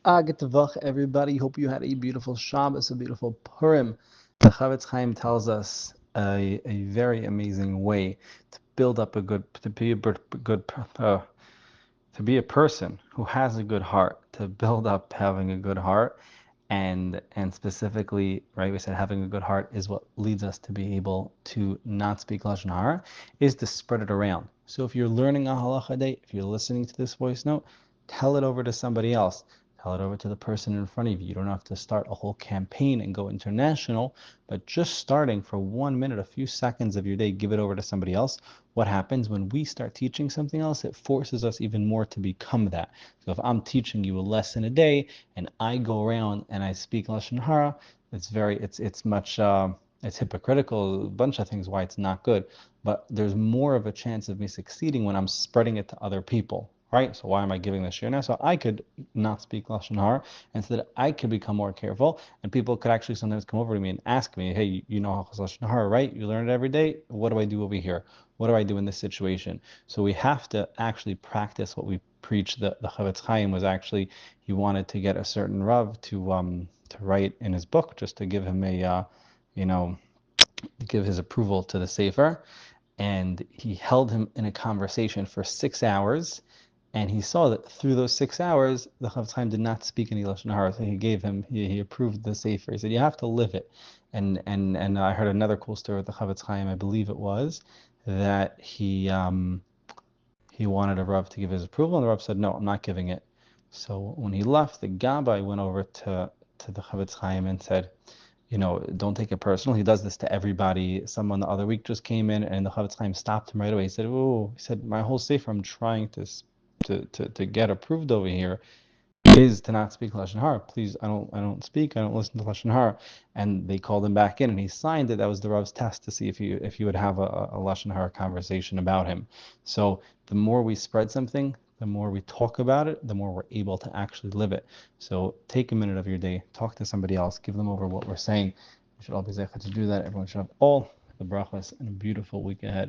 Good Tavach, everybody. Hope you had a beautiful Shabbos, a beautiful Purim. The Chavetz Chaim tells us a very amazing way to build up to be a good, to be a person who has a good heart, to build up having a good heart, and specifically, right, we said having a good heart is what leads us to be able to not speak Lashon Hara, is to spread it around. So if you're learning a halacha day, if you're listening to this voice note, tell it over to somebody else. Tell it over to the person in front of you. You don't have to start a whole campaign and go international, but just starting for 1 minute, a few seconds of your day, give it over to somebody else. What happens when we start teaching something else? It forces us even more to become that. So if I'm teaching you a lesson a day and I go around and I speak Lashon Hara, it's much it's hypocritical, a bunch of things why it's not good, but there's more of a chance of me succeeding when I'm spreading it to other people, right? So why am I giving this share now? So I could not speak Lashon Hara, and so that I could become more careful, and people could actually sometimes come over to me and ask me, hey, you know Lashon Hara, right? You learn it every day. What do I do over here? What do I do in this situation? So we have to actually practice what we preach. The Chavetz Chaim was actually, he wanted to get a certain Rav to write in his book, just to give him a you know give his approval to the Sefer, and he held him in a conversation for 6 hours, and he saw that through those 6 hours, the Chavetz Chaim did not speak any Lashon Hara, so he approved the Sefer. He said, you have to live it. And I heard another cool story with the Chavetz Chaim, I believe it was, that he wanted a Rav to give his approval, and the Rav said, no, I'm not giving it. So when he left, the Gabbai went over to the Chavetz Chaim and said, don't take it personal. He does this to everybody. Someone the other week just came in, and the Chavetz Chaim stopped him right away. He said, "Oh, he said, my whole sefer I'm trying to get approved over here is to not speak Lashon Hara. Please, I don't speak. I don't listen to Lashon Hara." And they called him back in, and he signed it. That was the Rav's test to see if you would have a Lashon Hara conversation about him. So the more we spread something, the more we talk about it, the more we're able to actually live it. So take a minute of your day, talk to somebody else, give them over what we're saying. We should all be zeichet to do that. Everyone should have all the brachas and a beautiful week ahead.